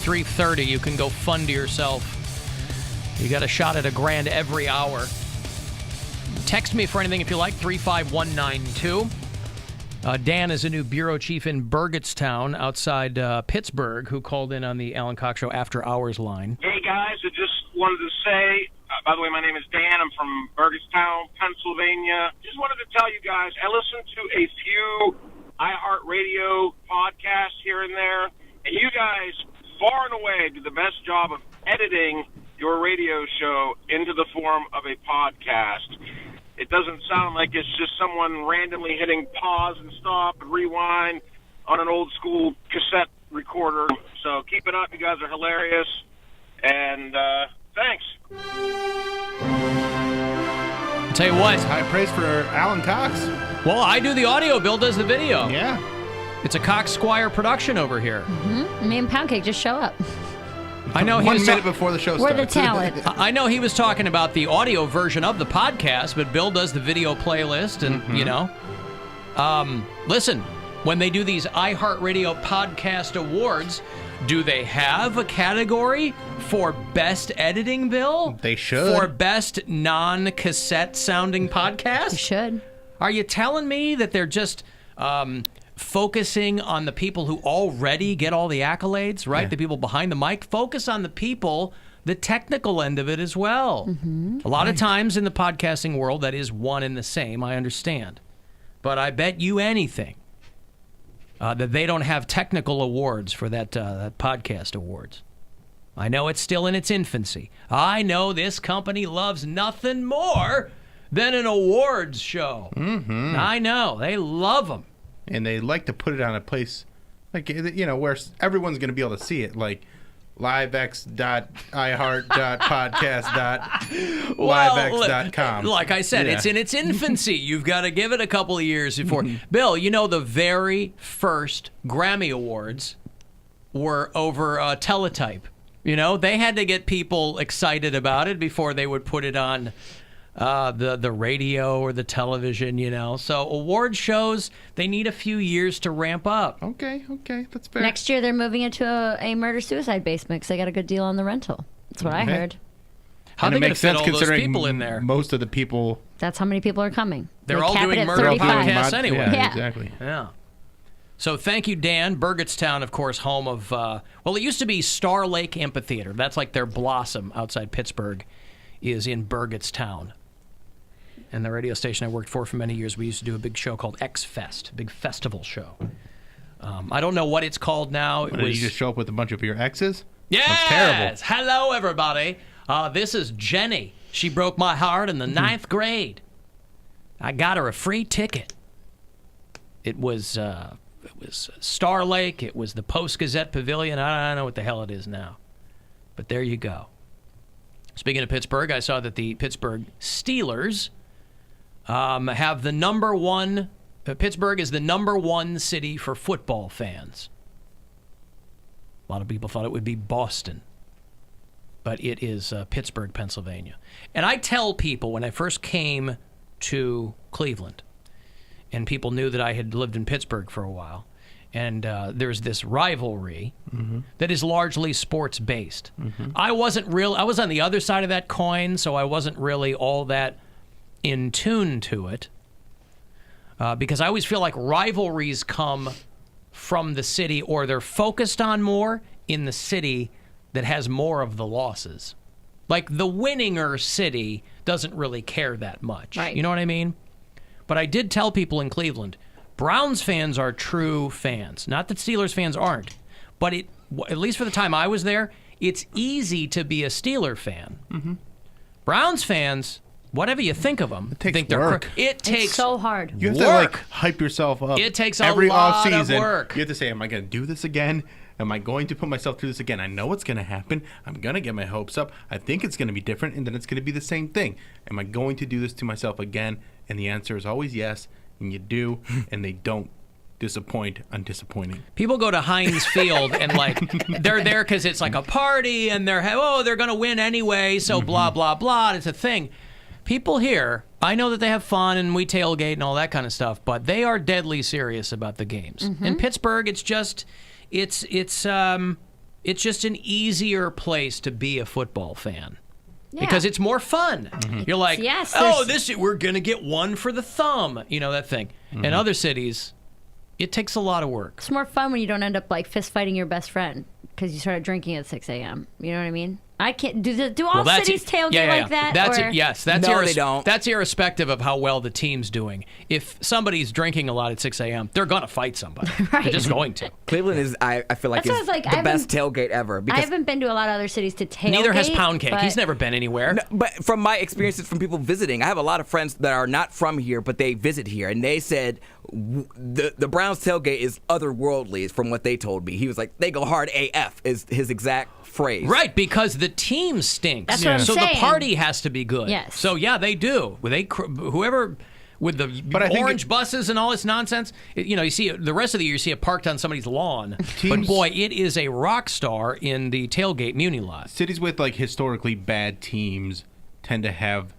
3:30, you can go fund yourself. You got a shot at $1,000 every hour. Text me for anything if you like, 35192. Dan is a new bureau chief in Burgettstown outside Pittsburgh who called in on the Alan Cox Show After Hours line. Hey, guys, I just wanted to say, by the way, my name is Dan. I'm from Burgettstown, Pennsylvania. Just wanted to tell you guys, I listen to a few iHeartRadio podcasts here and there, and you guys far and away do the best job of editing your radio show into the form of a podcast. It doesn't sound like it's just someone randomly hitting pause and stop and rewind on an old school cassette recorder. So keep it up. You guys are hilarious. And thanks. I'll tell you what. High praise for Alan Cox. Well, I do the audio. Bill does the video. Yeah. It's a Cox Squire production over here. Mm-hmm. Me and Poundcake just show up. I know he 1 was minute before the show starts. We're the talent. I know he was talking about the audio version of the podcast, but Bill does the video playlist, and you know. Listen, when they do these iHeartRadio Podcast Awards, do they have a category for best editing, Bill? They should. For best non-cassette sounding podcast? You should. Are you telling me that they're just focusing on the people who already get all the accolades, right? Yeah. The people behind the mic. Focus on the people, the technical end of it as well. Mm-hmm. A lot of times in the podcasting world, that is one and the same, I understand. But I bet you anything that they don't have technical awards for that podcast awards. I know it's still in its infancy. I know this company loves nothing more than an awards show. Mm-hmm. I know. They love them. And they like to put it on a place, like, you know, where everyone's going to be able to see it, like livex.iheart.podcast.livex.com. Like I said, it's in its infancy. You've got to give it a couple of years before. Bill, you know the very first Grammy Awards were over teletype. You know, they had to get people excited about it before they would put it on the radio or the television, you know. So award shows, they need a few years to ramp up. Okay, that's fair. Next year they're moving into a murder-suicide basement because they got a good deal on the rental. That's what I heard. How they going to fit all those people in there? Most of the people... That's how many people are coming. They're all doing murder podcasts anyway. Yeah, exactly. Yeah. So thank you, Dan. Burgettstown, of course, home of... well, it used to be Star Lake Amphitheater. That's like their Blossom outside Pittsburgh is in Burgettstown. And the radio station I worked for many years, we used to do a big show called X-Fest, big festival show. I don't know what it's called now. Did you just show up with a bunch of your exes? Yes! That's terrible. Hello, everybody. This is Jenny. She broke my heart in the 9th grade. I got her a free ticket. It was Star Lake. It was the Post-Gazette Pavilion. I don't know what the hell it is now. But there you go. Speaking of Pittsburgh, I saw that the Pittsburgh Steelers... have the number one... Pittsburgh is the number one city for football fans. A lot of people thought it would be Boston. But it is Pittsburgh, Pennsylvania. And I tell people when I first came to Cleveland, and people knew that I had lived in Pittsburgh for a while, and there's this rivalry that is largely sports-based. Mm-hmm. I was on the other side of that coin, so I wasn't really all that in tune to it, because I always feel like rivalries come from the city, or they're focused on more in the city that has more of the losses. Like the winninger city doesn't really care that much. Right. You know what I mean? But I did tell people in Cleveland, Browns fans are true fans. Not that Steelers fans aren't, but at least for the time I was there, it's easy to be a Steeler fan. Mm-hmm. Browns fans... Whatever you think of them, it takes work. It's so hard. You have to like hype yourself up. It takes every lot off-season, of work. You have to say, "Am I going to do this again? Am I going to put myself through this again? I know what's going to happen. I'm going to get my hopes up. I think it's going to be different, and then it's going to be the same thing. Am I going to do this to myself again?" And the answer is always yes. And you do, and they don't disappoint on disappointing. People go to Heinz Field and like they're there because it's like a party, and they're going to win anyway. So blah blah blah. It's a thing. People here, I know that they have fun and we tailgate and all that kind of stuff, but they are deadly serious about the games. In Pittsburgh, it's it's just an easier place to be a football fan. Yeah. Because it's more fun. You're like, Yes, oh, there's- we're going to get one for the thumb. You know, that thing. In other cities, it takes a lot of work. It's more fun when you don't end up like fist fighting your best friend because you started drinking at 6 a.m. You know what I mean? I can't do all cities tailgate like that? That's or? it. Yes, that's No, they don't. That's irrespective of how well the team's doing. If somebody's drinking a lot at 6 a.m., they're gonna fight somebody. Right. They're just going to. Cleveland is, I feel like, That's what I is was like, the I best haven't- tailgate ever. I Because haven't been to a lot of other cities to tailgate. Neither has Poundcake. but- He's never been anywhere. But from my experiences from people visiting, I have a lot of friends that are not from here, but they visit here, and they said the Browns tailgate is otherworldly. From what they told me, he was like, they go hard AF is his exact phrase. Right, because the team stinks. That's what I'm so saying. the party has to be good. Yes. So yeah, they do. Whoever with the I think orange buses and all this nonsense, you see the rest of the year you see it parked on somebody's lawn. But Teams- boy, it is a rock star in the tailgate muni lot. Cities with like historically bad teams tend to have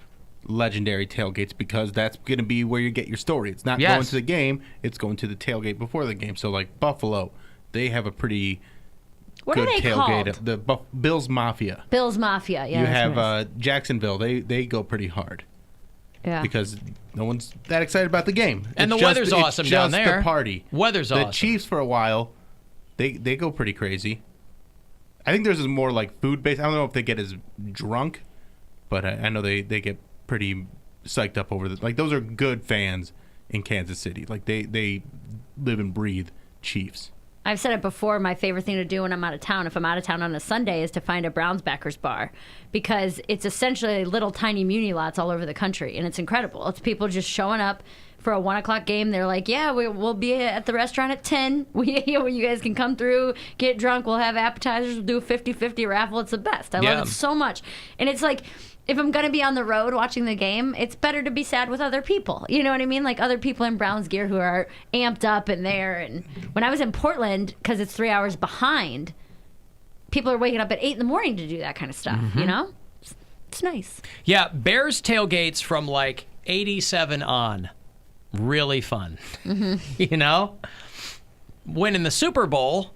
legendary tailgates because that's going to be where you get your story. It's not Yes. going to the game; it's going to the tailgate before the game. So like Buffalo, they have a pretty What good are they tailgate. called? The Bills Mafia. Bill's Mafia. Yeah. You that's have what it Jacksonville. They go pretty hard is. Yeah. because no one's that excited about the game. And It's the weather's it's awesome down just there. The party. Weather's the awesome. Chiefs for a while, they go pretty crazy. I think theirs is more like food based. I don't know if they get as drunk, but I know they get pretty psyched up over like those are good fans in Kansas City. Like they live and breathe Chiefs. I've said it before. My favorite thing to do when I'm out of town, if I'm out of town on a Sunday, is to find a Browns backers bar because it's essentially little tiny muni lots all over the country, and it's incredible. It's people just showing up for a 1 o'clock game. They're like, "Yeah, we'll be at the restaurant at 10. You guys can come through, get drunk. We'll have appetizers. We'll do a 50-50 raffle. It's the best. I Yeah. love it so much." And it's like, if I'm going to be on the road watching the game, it's better to be sad with other people. You know what I mean? Like other people in Browns gear who are amped up and there. And when I was in Portland, because it's 3 hours behind, people are waking up at 8 in the morning to do that kind of stuff, you know? It's nice. Yeah, Bears tailgates from like 87 on. Really fun. You know? Winning the Super Bowl,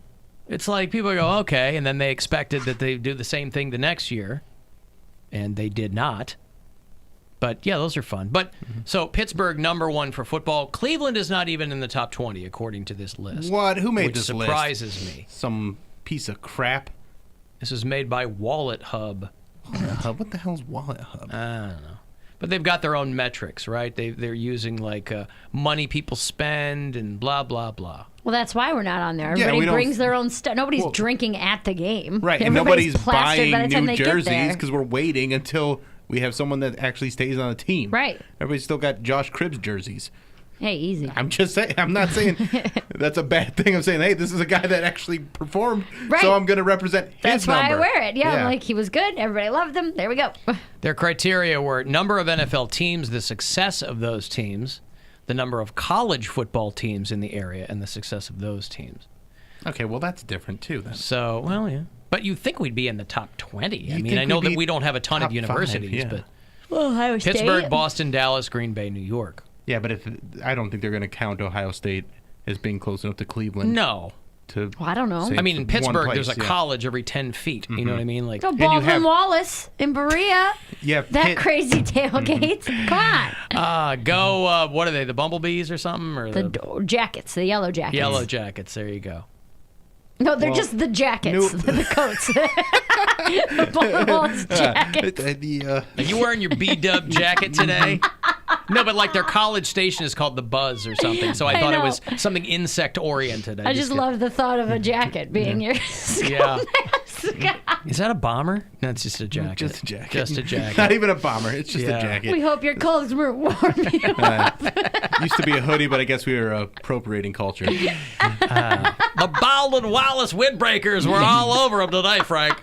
it's like people go, okay, and then they expected that they do the same thing the next year. And they did not. But yeah, those are fun. But so Pittsburgh #1 for football. Cleveland is not even in the top 20 according to this list. What? Who made which this list? surprises me. Some piece of crap. This is made by Wallet Hub. What the hell's Wallet Hub? I don't know. But they've got their own metrics, right? They're using like money people spend and blah blah blah. Well, that's why we're not on there. Yeah, we Everybody don't- brings their own stuff. Nobody's Well- drinking at the game. Right, and Everybody's nobody's plastered by buying the time new they get jerseys there. because we're waiting until we have someone that actually stays on the team. Right. Everybody's still got Josh Cribbs jerseys. Hey, easy. I'm just saying. I'm not saying that's a bad thing. I'm saying, hey, this is a guy that actually performed, Right. so I'm going to represent his That's why number. I wear it. Yeah, I'm like, he was good. Everybody loved him. There we go. Their criteria were number of NFL teams, the success of those teams, the number of college football teams in the area, and the success of those teams. Okay, well, that's different too. Then. So, well, yeah. But you'd think we'd be in the top 20. I You'd mean, I think know we'd that be we don't have a ton of top universities, 5, yeah. but Ohio State. Pittsburgh, Boston, Dallas, Green Bay, New York. Yeah, but I don't think they're going to count Ohio State as being close enough to Cleveland. No. To Well, I don't know. say I mean, in it's one Pittsburgh, place, there's a yeah. college every 10 feet. You know what I mean? Like, Go you Baldwin have- Wallace in Berea. Yeah, That Pitt- crazy tailgate. Come on. go, what are they, the Bumblebees or something? Or The the jackets, the yellow jackets. Yellow Jackets. There you go. No, they're Well, just the jackets, no- the coats. The Baldwin Wallace jackets. Are you wearing your B-Dub jacket today? No, but like their college station is called the Buzz or something. So I I thought it know. was something insect-oriented. I just love the thought of a jacket being your Yeah. Is that a bomber? No, it's just a jacket. Just a jacket. Just a jacket. Not even a bomber. It's just Yeah. a jacket. We hope your clothes were warm. Used to be a hoodie, but I guess we were appropriating culture. The Baldwin Wallace windbreakers were all over them today, Frank.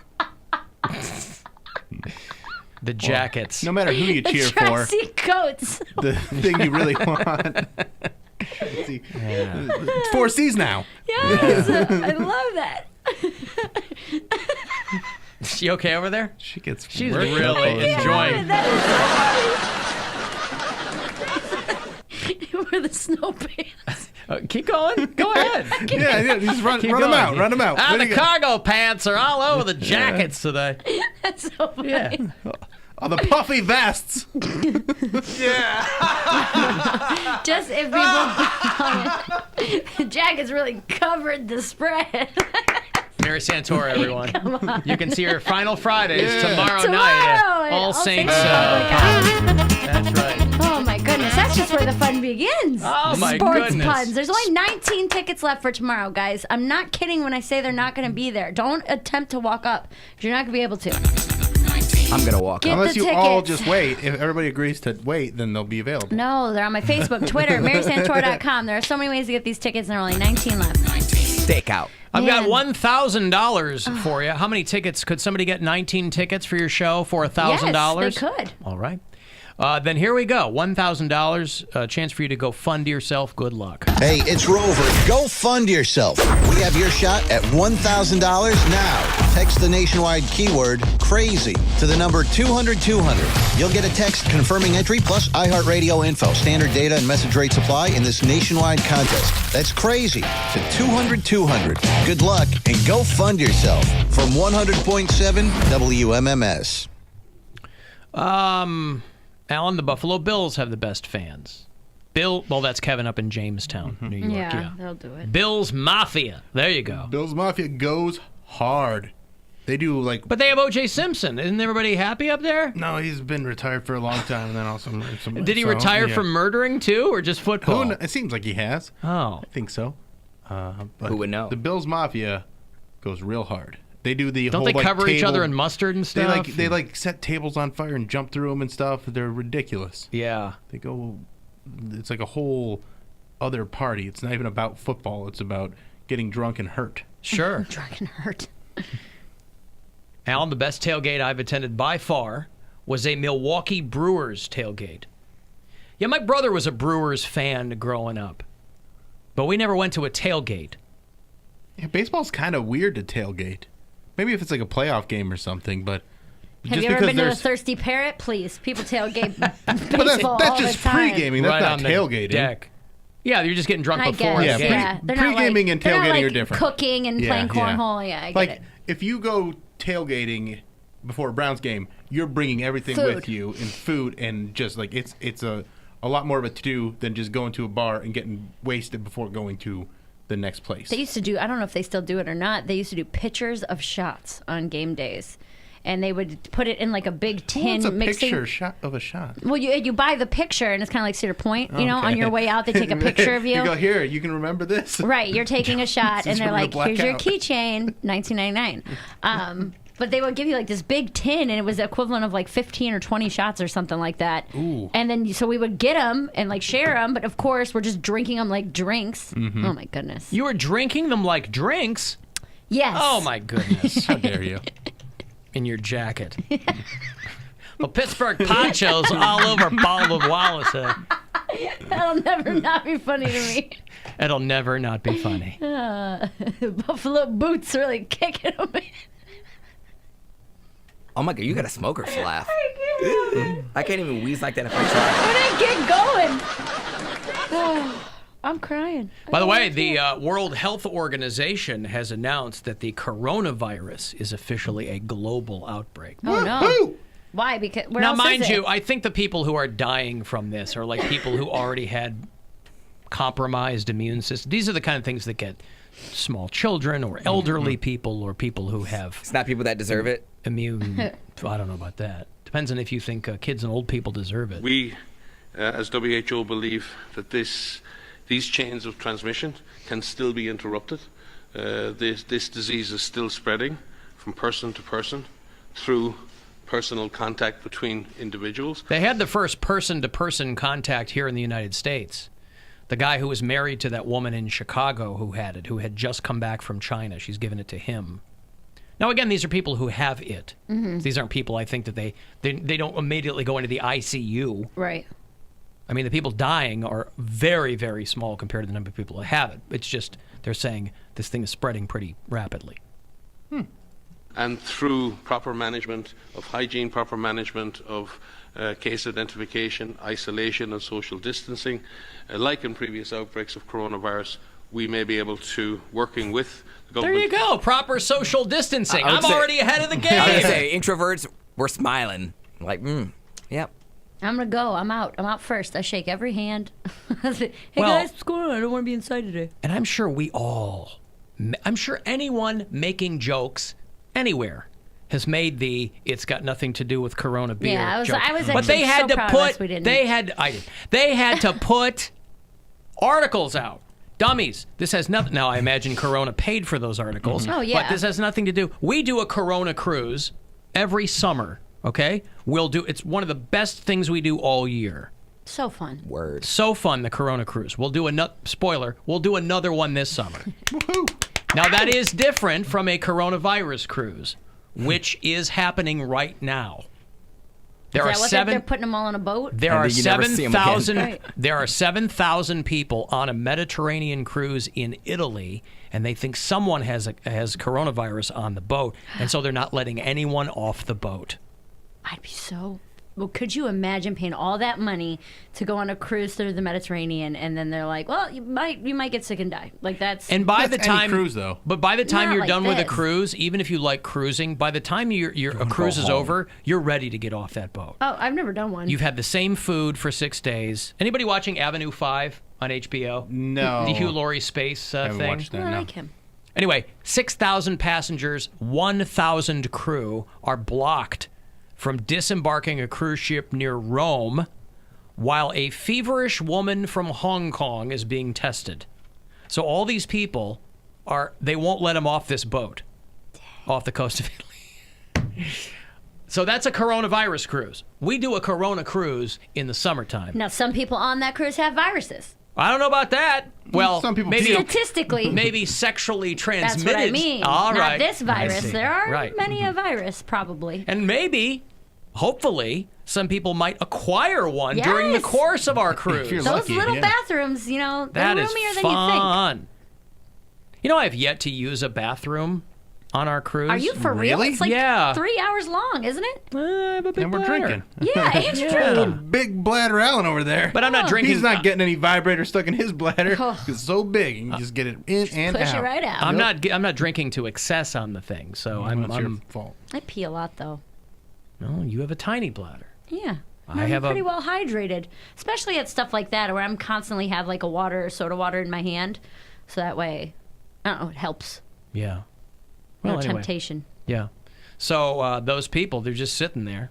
The jackets. No matter who you cheer for, Dressy coats. the thing you really want. Let's see. It's 4 C's now. Yes, I love that. Is she okay over there? She gets. She's worked up really over there. enjoying. That is so funny. Were the snow pants. Keep going. Go ahead. Yeah, just run them going. out. Run them out. Ah, Where'd the he go? cargo pants are all over the jackets today. That's so funny. Yeah. Oh, the puffy vests. Just if people, Jack has really covered the spread. Mary Santora, everyone. You can see her Final Fridays Yeah. tomorrow Tomorrow night at at All All Saints. Saints That's right. Oh my goodness, that's just where the fun begins. Oh, my Sports goodness. puns. There's only 19 tickets left for tomorrow, guys. I'm not kidding when I say they're not going to be there. Don't attempt to walk up, because you're not going to be able to. I'm going to walk Get up. Unless the you all tickets. just wait. If everybody agrees to wait, then they'll be available. No, they're on my Facebook, Twitter, MarySantora.com. There are so many ways to get these tickets, and there are only 19 left. Stakeout. I've got Man. $1,000 for you. How many tickets? Could somebody get 19 tickets for your show for $1,000? Yes, they could. All right. Then here we go. $1,000, a chance for you to go fund yourself. Good luck. Hey, it's Rover. Go fund yourself. We have your shot at $1,000 now. Text the nationwide keyword CRAZY to the number 200-200. You'll get a text confirming entry plus iHeartRadio info. Standard data and message rates apply in this nationwide contest. That's CRAZY to 200-200. Good luck and go fund yourself. From 100.7 WMMS. Alan, the Buffalo Bills have the best fans. Well, that's Kevin up in Jamestown, New York. Yeah, they'll do it. Bills Mafia. There you go. Bills Mafia goes hard. They do like. But they have O.J. Simpson. Isn't everybody happy up there? No, he's been retired for a long time, and then also. Did he retire from murdering too, or just football? It seems like he has. Oh. I think so. But Who would know? The Bills Mafia goes real hard. They do the Don't whole, they cover each table- other in mustard and They stuff? they set tables on fire and jump through them and stuff. They're ridiculous. Yeah. They go. It's like a whole other party. It's not even about football. It's about getting drunk and hurt. Sure. Drunk and hurt. Alan, the best tailgate I've attended by far was a Milwaukee Brewers tailgate. Yeah, my brother was a Brewers fan growing up, but we never went to a tailgate. Yeah, baseball's kind of weird to tailgate. Maybe if it's like a playoff game or something, but Have just you ever because been to a there's Thirsty Parrot? Please, people tailgate but baseball that's all just the time. pre-gaming. That's right not on the tailgating. deck. Yeah, you're just getting drunk I before guess, the Yeah, game. yeah. They're not pre-gaming like, and they're not tailgating like are different. Cooking and Yeah, playing yeah. cornhole. Yeah, I get Like it. if you go tailgating before a Browns game, you're bringing everything Food. with you and food, and just like it's a lot more of a to-do than just going to a bar and getting wasted before going to the next place. They used to do, I don't know if they still do it or not, they used to do pictures of shots on game days. And they would put it in like a big tin What's a mixing. picture shot of a shot? Well, you buy the picture, and it's kind of like Cedar Point. You know, on Okay. your way out, they take a picture of you. You go, here, you can remember this? Right, you're taking a shot, and Since they're we're gonna like, black "Here's your out." keychain, $19.99." But they would give you like this big tin, and it was the equivalent of like 15 or 20 shots or something like that. Ooh. And then so we would get them and like share them, but of course we're just drinking them like drinks. Mm-hmm. Oh my goodness. You were drinking them like drinks? Yes. Oh, my goodness. How dare you? In your jacket. Well, Pittsburgh ponchos all over Baldwin Wallace. That'll never not be funny to me. It'll never not be funny. Buffalo boots really kicking them in. Oh my God, you got a smoker's laugh. I can't even wheeze like that if I try. When I get going. I'm crying. By the way, the World Health Organization has announced that the coronavirus is officially a global outbreak. Oh no. Woo-hoo! Why? Because where Now, else mind is it? you, I think the people who are dying from this are like people who already had compromised immune systems. These are the kind of things that get small children or elderly people or people who have It's not people that deserve it. immune. I don't know about that. Depends on if you think kids and old people deserve it. We, as WHO, believe that these chains of transmission can still be interrupted. This disease is still spreading from person to person through personal contact between individuals. They had the first person-to-person contact here in the United States. The guy who was married to that woman in Chicago who had it, who had just come back from China. She's given it to him. Now, again, these are people who have it. Mm-hmm. These aren't people, I think, that they don't immediately go into the ICU. Right. I mean, the people dying are very, very small compared to the number of people that have it. It's just they're saying this thing is spreading pretty rapidly. And through proper management of hygiene, proper management of case identification, isolation and social distancing, like in previous outbreaks of coronavirus, we may be able to, working with the There government... you go. Proper social distancing. I would I'm say- already ahead of the game. I was gonna say introverts were smiling, like, yep. I'm gonna go. I'm out. I'm out first. I shake every hand. Hey Well- guys, what's going on? I don't want to be inside today. And I'm sure I'm sure anyone making jokes anywhere has made it's got nothing to do with Corona beer. Yeah, I was joke. actually But they had so to proud of put us we didn't. they had to put articles out. Dummies. This has nothing. Now I imagine Corona paid for those articles. Oh, yeah. But this has nothing to do. We do a Corona cruise every summer. Okay, it's one of the best things we do all year. So fun. Word. So fun, the Corona cruise. We'll do we'll do another one this summer. Now that is different from a coronavirus cruise, which is happening right now. There are Is that what they're putting them all on a boat? There And are then you never see 'em again. 7,000. Right. There are 7,000 people on a Mediterranean cruise in Italy, and they think someone has coronavirus on the boat, and so they're not letting anyone off the boat. I'd be so. Well, could you imagine paying all that money to go on a cruise through the Mediterranean, and then they're like, "Well, you might get sick and die." Like that's. And by That's the any time, cruise, though. But by the time Not you're like done with a this. cruise, even if you like cruising, by the time a cruise is home. over, you're ready to get off that boat. Oh, I've never done one. You've had the same food for 6 days. Anybody watching Avenue 5 on HBO? No. The Hugh Laurie space haven't thing. watched that, I no. like him. Anyway, 6,000 passengers, 1,000 crew are blocked from disembarking a cruise ship near Rome, while a feverish woman from Hong Kong is being tested. So all these people they won't let them off this boat off the coast of Italy. So that's a coronavirus cruise. We do a Corona cruise in the summertime. Now, some people on that cruise have viruses. I don't know about that. Well, Some people maybe do. Statistically, maybe sexually that's transmitted. what I mean. All Not right. this I virus. see. There are Right. many a virus, probably. And maybe, hopefully, some people might acquire one during the Yes. course of our cruise. you're Those lucky, little yeah. bathrooms, they're That roomier is than you think. fun. You know, I have yet to use a bathroom on our cruise. Are you for real? Really? It's like Yeah. 3 hours long, isn't it? I have a big And we're bladder. drinking. Yeah, and you're drinking. Big bladder Alan over there. But I'm not drinking. He's not getting any vibrator stuck in his bladder. Oh. It's so big, you can just get it in and Push out. it right out. I'm not drinking to excess on the thing. So That's your I'm. fault. I pee a lot, though. No, you have a tiny bladder. Yeah. I I'm have pretty a- well hydrated, especially at stuff like that where I'm constantly have like a water or soda water in my hand. So that way, I don't know, it helps. Yeah. No Well, anyway. temptation. Yeah. So those people, they're just sitting there.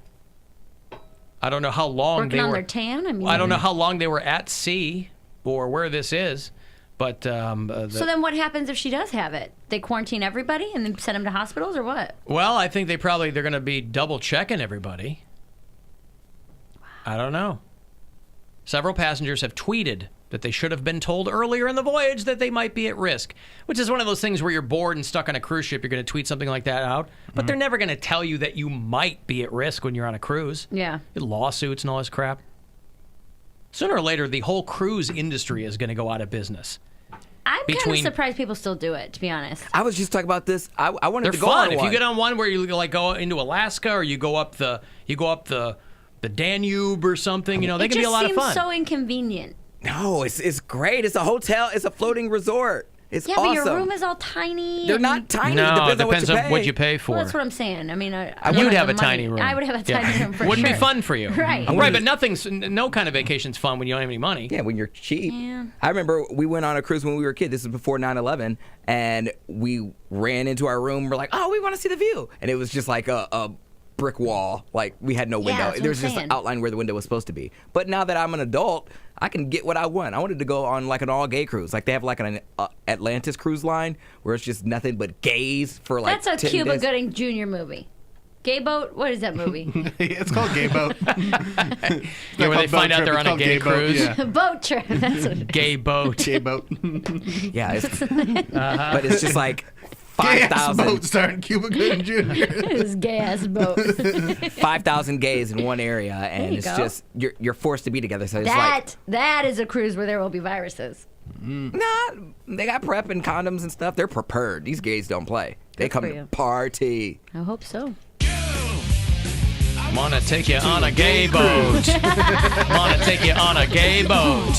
I don't know how long Working they on were. their tan? I mean, I don't know how long they were at sea or where this is, but So then what happens if she does have it? They quarantine everybody and then send them to hospitals or what? well, I think they're going to be double checking everybody. I don't know. Several passengers have tweeted that they should have been told earlier in the voyage that they might be at risk, which is one of those things where you're bored and stuck on a cruise ship. You're going to tweet something like that out, but they're never going to tell you that you might be at risk when you're on a cruise. Yeah. Lawsuits and all this crap. Sooner or later, the whole cruise industry is going to go out of business. I'm kind of Between- surprised people still do it, to be honest. I was just talking about this. I wanted They're to go fun. on If one. you get on one where you like go into Alaska or you go up the Danube or something, they It can be a lot of just fun. seems so inconvenient. No, it's great. It's a hotel. It's a floating resort. It's Yeah, awesome. but your room is all tiny. They're and- not tiny. no, it Depends depends on what you pay. pay for. Well, that's what I'm saying. I mean, I You'd don't have the a tiny money. room. I would have a tiny room for Wouldn't sure. be fun for you. Right. Right, but no kind of vacation's fun when you don't have any money. Yeah, when you're cheap. Yeah. I remember we went on a cruise when we were a kid. This was before 9/11, and we ran into our room. We're like, oh, we want to see the view. And it was just like a brick wall. Like, we had no window. that's what There was I'm just an saying. outline where the window was supposed to be. But now that I'm an adult, I can get what I want. I wanted to go on like an all-gay cruise. Like, they have like an Atlantis cruise line where it's just nothing but gays for like That's a 10 Cuba days. Gooding Jr. movie. Gay Boat? What is that movie? It's called Gay Boat. Yeah, where they find out they're on a gay Boat, cruise. yeah. Boat trip. That's what Gay boat. Gay Boat. Yeah, but it's just like Gay ass 5,000 boat starring Cuba Gooding Jr. it is gay ass boat. 5,000 gays in one area, and you it's go. just you're forced to be together. So it's like That is a cruise where there will be viruses. Nah, they got prep and condoms and stuff. They're prepared. These gays don't play. They Good come for to you. party. I hope so. I'm gonna take you on a gay boat. I'm gonna take you on a gay boat.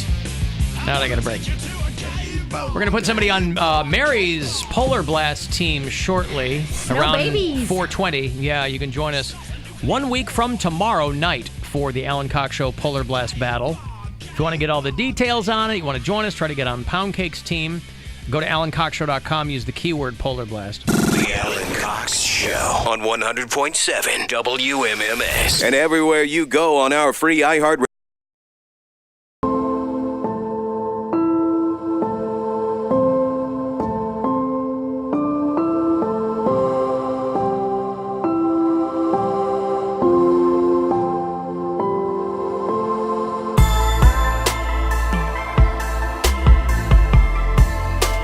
Now I got a break. We're gonna put somebody on Mary's Polar Blast team shortly, around babies. 4:20. Yeah, you can join us 1 week from tomorrow night for the Alan Cox Show Polar Blast battle. If you want to get all the details on it, you want to join us, try to get on Poundcake's team, go to alancoxshow.com, use the keyword Polar Blast. The Alan Cox Show on 100.7 WMMS. And everywhere you go on our free iHeart